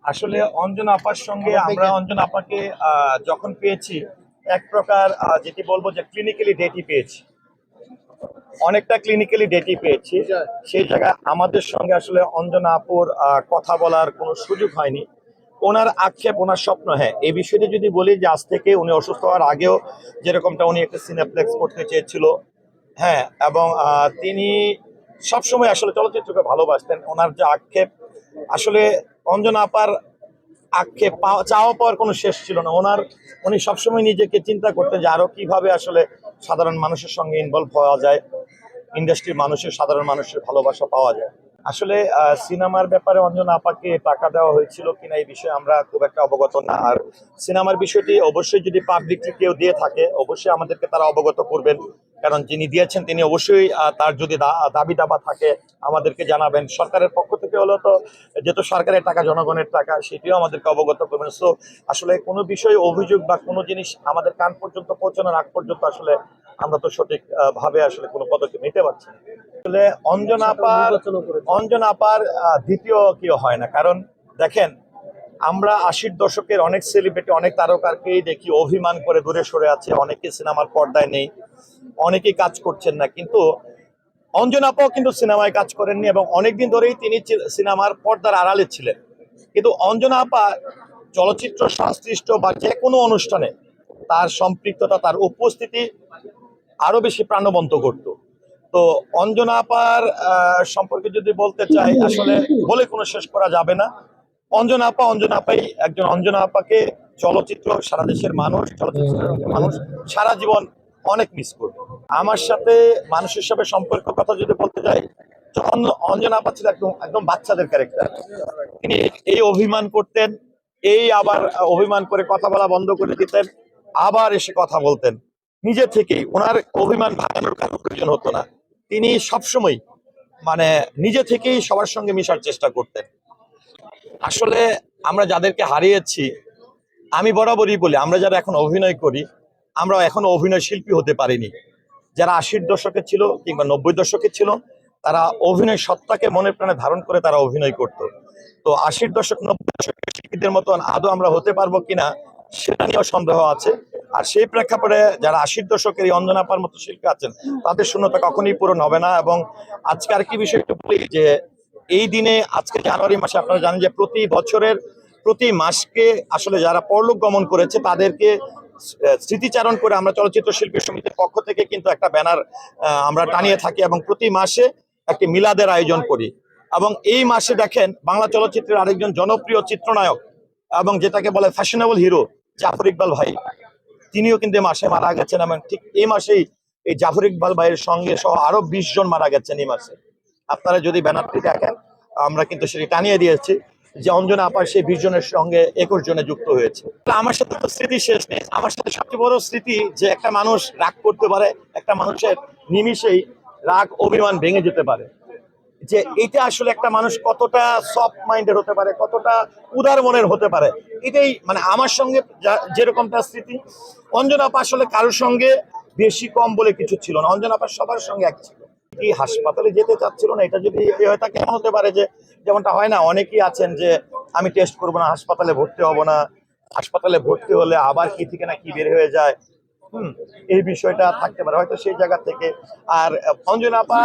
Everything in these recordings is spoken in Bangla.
আসলে অঞ্জনা আপার সঙ্গে আমরা অঞ্জনা আপাকে যখন পেয়েছি এক প্রকার যেটি বলবো যে ক্লিনিক্যালি ডেটই পেয়েছি, অনেকটা ক্লিনিক্যালি ডেটই পেয়েছি। সেই জায়গায় আমাদের সঙ্গে আসলে অঞ্জনা আপুর কথা বলার কোনো সুযোগ হয়নি। ওনার আক্ষেপ, ওনার স্বপ্ন, হ্যাঁ এই বিষয়টি যদি বলি যে আজ থেকে উনি অসুস্থ হওয়ার আগেও যেরকমটা উনি একটা সিনেপ্লেক্স করতে চেয়েছিল, হ্যাঁ, এবং তিনি সবসময় আসলে চলচ্চিত্রকে ভালোবাসতেন। ওনার যে আক্ষেপ, আসলে অঞ্জনা আপার আক্ষেপ চাওয়া পাওয়ার কোনো শেষ ছিল না ওনার। উনি সবসময় নিজেকে চিন্তা করতেন যে আরো কিভাবে আসলে সাধারণ মানুষের সঙ্গে ইনভলভ হওয়া যায়, ইন্ডাস্ট্রির মানুষের, সাধারণ মানুষের ভালোবাসা পাওয়া যায়। আসলে সিনেমার ব্যাপারে অঞ্জনা আপাকে টাকা দেওয়া হয়েছিল কিনা এই বিষয়ে আমরা খুব একটা অবগত না। আর সিনেমার বিষয়টি অবশ্যই যদি পাবলিকলি কেউ দিয়ে থাকে অবশ্যই আমাদেরকে তারা অবগত করবেন, কারণ যিনি দিয়েছেন তিনি অবশ্যই তার যদি দাবি দাবা থাকে আমাদেরকে জানাবেন। সরকারের পক্ষ থেকে হলো তো, যেহেতু সরকারের টাকা জনগণের টাকা, সেটিও আমাদেরকে অবগত করবেন। সো আসলে কোনো বিষয়ে অভিযোগ বা কোনো জিনিস আমাদের কান পর্যন্ত পৌঁছানোর আগ পর্যন্ত আসলে আমরা তো সঠিক ভাবে আসলে কোনো পদক্ষেপ নিতে পারছি না। আসলে অঞ্জনা আপার দ্বিতীয় কেউ হয় না, কারণ দেখেন আমরা 80-র দশকের অনেক সেলিব্রিটি, অনেক তারকাকেই দেখি অভিমান করে দূরে সরে আছে, অনেকে সিনেমার পর্দায় নেই, অনেকেই কাজ করছেন না, কিন্তু অঞ্জনা আপাও কিন্তু সিনেমায় কাজ করেননি এবং অনেকদিন ধরেই তিনি সিনেমার পর্দার আড়ালে ছিলেন। কিন্তু অঞ্জনা আপা চলচ্চিত্র সংশ্লিষ্ট বা যে কোনো অনুষ্ঠানে তার সম্পৃক্ততা, তার উপস্থিতি আরো বেশি প্রাণবন্ত করত। তো অঞ্জনা আপার সম্পর্কে যদি বলতে চাই, আসলে বলে কোনো শেষ করা যাবে না। অঞ্জনা আপাই একজন। অঞ্জনা আপাকে চলচ্চিত্র, সারা দেশের মানুষ, চলচ্চিত্রের মানুষ সারা জীবন অনেক মিস করবে। আমার সাথে মানুষের সাথে সম্পর্কের কথা যদি বলতে যাই, অঞ্জনা আপা ছিল একদম একদম বাচ্চাদের ক্যারেক্টার। তিনি এই অভিমান করতেন, এই আবার অভিমান করে কথা বলা বন্ধ করে দিতেন, আবার এসে কথা বলতেন নিজে থেকেই। ওনার অভিমান ভাঙানোর কারো প্রয়োজন হতো না। তিনি সবসময় মানে নিজে থেকেই সবার সঙ্গে মিশার চেষ্টা করতেন। আসলে আমরা যাদেরকে হারিয়েছি, আমি বরাবরই বলি আমরা যারা এখন অভিনয় করি, আমরা এখনো অভিনয় শিল্পী হতে পারিনি। যারা 80-র দশকে ছিল কিংবা 90-র দশকে ছিল, তারা অভিনয় সত্তাকে মনে প্রাণে ধারণ করে তারা অভিনয় করত। তো 80-র দশক 90-র দশকের শিল্পীদের মতন আদৌ আমরা হতে পারবো কিনা সেটা নিয়েও সন্দেহ আছে। আর সেই প্রেক্ষাপটে যারা 80-র দশকের এই অঞ্জনা আপার মতো শিল্পী আছেন, তাদের শূন্যতা কখনোই পূরণ হবে না। এবং আজকে আর কি বিষয় একটু বলি যে এই দিনে, আজকে জানুয়ারি মাসে আপনারা জানেন যে প্রতি বছরের প্রতি মাসকে আসলে যারা পরলোক গমন করেছে তাদেরকে স্মৃতিচারণ করে আমরা চলচ্চিত্র শিল্পী সমিতির পক্ষ থেকে কিন্তু একটা ব্যানার আমরা টানিয়ে থাকি এবং প্রতি মাসে একটি মিলাদের আয়োজন করি। এবং এই মাসে দেখেন বাংলা চলচ্চিত্রের আরেকজন জনপ্রিয় চিত্রনায়ক এবং যেটাকে বলে ফ্যাশনেবল হিরো জাফর ইকবাল ভাই, তিনিও কিন্তু এই মাসে মারা গেছেন। এবং ঠিক এই মাসেই এই জাফর ইকবাল ভাইয়ের সঙ্গে সহ আরো 20 জন মারা গেছেন এই মাসে। আপনারা যদি ব্যানারটি দেখেন, আমরা কিন্তু সেটি টানিয়ে দিয়েছি যে অঞ্জনা আপার সেই 20 জনের সঙ্গে 21 জনে যুক্ত হয়েছে। আমার সাথে তো স্মৃতি শেষ নেই। আমার সাথে সবচেয়ে বড় স্মৃতি যে একটা মানুষ রাগ করতে পারে, একটা মানুষের নিমিষেই রাগ অভিমান ভেঙে যেতে পারে। যে এটা আসলে একটা মানুষ কতটা সফট মাইন্ডের হতে পারে, কতটা উদার মনের হতে পারে, এটাই মানে আমার সঙ্গে যেরকমটা স্মৃতি। অঞ্জনা আপা আসলে কারোর সঙ্গে বেশি কম বলে কিছু ছিল না, অঞ্জনা আপা সবার সঙ্গে এক ছিল। কি হাসপাতালে যেতে চাচ্ছিল না, এটা যদি হয়ে থাকে এমন হতে পারে যে যেমনটা হয় না, অনেকেই আছেন যে আমি টেস্ট করবো না, হাসপাতালে ভর্তি হব না, হাসপাতালে ভর্তি হলে আবার কি থেকে না কি বের হয়ে যায়। এই বিষয়টা থাকতে পারে হয়তো সেই জায়গা থেকে। আর অঞ্জনা আপা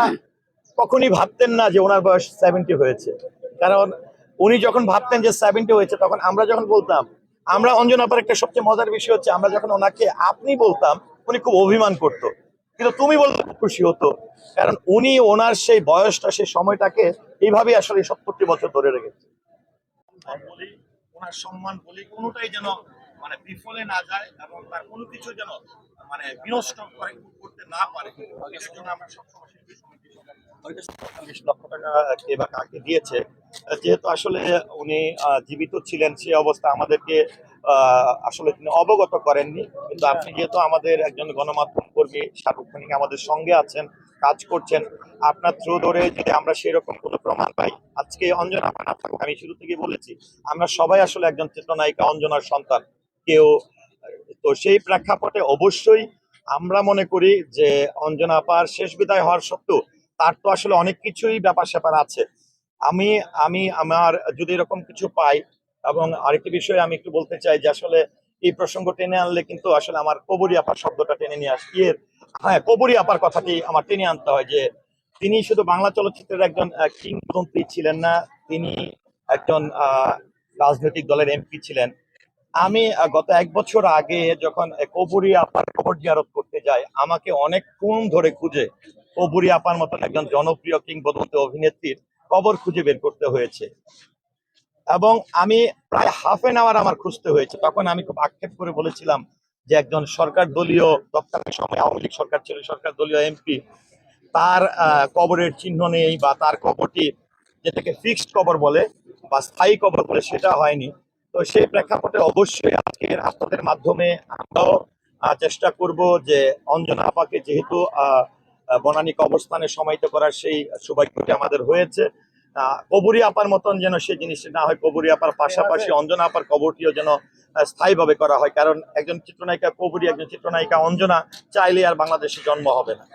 কখনই ভাবতেন না যে ওনার বয়স 70 হয়েছে, কারণ উনি যখন ভাবতেন যে 70 হয়েছে, তখন আমরা যখন বলতাম, আমরা অঞ্জনা আপার একটা সবচেয়ে মজার বিষয় হচ্ছে আমরা যখন ওনাকে আপনি বলতাম উনি খুব অভিমান করতো, কিন্তু তুমি বললে খুব খুশি হতো, কারণ উনি ওনার সেই বয়সটা, সেই সময়টাকে এইভাবেই আসলে 70 বছর ধরে রেখেছে। বলি, ওনার সম্মান বলি কোনোটাই যেন মানে বিফলে না যায় এবং তার কোনো কিছু যেন মানে বিনষ্ট করতে না পারে। এর জন্য আমরা সবসময় শিল্পী সমিতি হয়তো 40 লক্ষ টাকা কে বা কাকে দিয়েছে, যেহেতু আসলে উনি জীবিত ছিলেন সেই অবস্থা আমাদেরকে আসলে তিনি অবগত করেননি। কিন্তু আপনি যেহেতু আমাদের একজন গণমাধ্যম কর্মী, সার্বক্ষণিক আমাদের সঙ্গে আছেন, কাজ করছেন, আপনার থ্রু ধরে যদি আমরা সেরকম কোনো প্রমাণ পাই, আজকে অঞ্জনা আপা না থাকুক, আমি শুরু থেকে বলেছি আমরা সবাই আসলে একজন চিত্রনায়িকা অঞ্জনার সন্তান কেউ। তো সেই প্রেক্ষাপটে অবশ্যই আমরা মনে করি যে অঞ্জনা আপার শেষ বিদায় হওয়ার সত্ত্বেও তার তো আসলে অনেক কিছুই ব্যাপার স্যাপার আছে। আমি আমি আমার যদি এরকম কিছু পাই, এবং আরেকটি বিষয় আমি একটু বলতে চাই যে আসলে এই প্রসঙ্গ টেনে আনলে কিন্তু আসলে আমার কবরী আপার শব্দটা টেনে নিয়ে আসি হ্যাঁ, কবরী আপার কথাটি আমার টেনে আনতে হয় যে তিনি শুধু বাংলা চলচ্চিত্রের একজন কিংবদন্তি ছিলেন না, তিনি একজন রাজনৈতিক দলের এমপি ছিলেন। আমি গত 1 বছর আগে যখন কবরী আপার কবর জিয়ারত করতে যাই, আমাকে অনেকক্ষণ ধরে খুঁজে কবরী আপার মতন একজন জনপ্রিয় কিংবদন্তি অভিনেত্রীর কবর খুঁজে বের করতে হয়েছে। এবং আমি প্রায় হাফ এন আওয়ার আমার খুঁজতে হয়েছে। তখন আমি খুব আক্ষেপ করে বলেছিলাম যে একজন সরকার দলীয়, তৎকালীন সময় আওয়ামী লীগ সরকার ছিল, সরকার দলীয় এমপি, তার কবরের চিহ্ন নেই বা তার কবরটি যেটাকে ফিক্সড কবর বলে বা স্থায়ী কবর বলে সেটা হয়নি। তো সেই প্রেক্ষাপটে অবশ্যই আজকের আপনাদের মাধ্যমে আমরাও চেষ্টা করব যে অঞ্জনা আপাকে যেহেতু বনানী কবরস্থানে সমাহিত করার সেই সৌভাগ্যটি আমাদের হয়েছে, কবরী আপার মতন যেন সেই জিনিসটা না হয়, কবরী আপার পাশাপাশি অঞ্জনা আপার কবরটিও যেন স্থায়ীভাবে করা হয়। কারণ একজন চিত্রনায়িকা কবরী, একজন চিত্রনায়িকা অঞ্জনা চাইলে আর বাংলাদেশে জন্ম হবে না।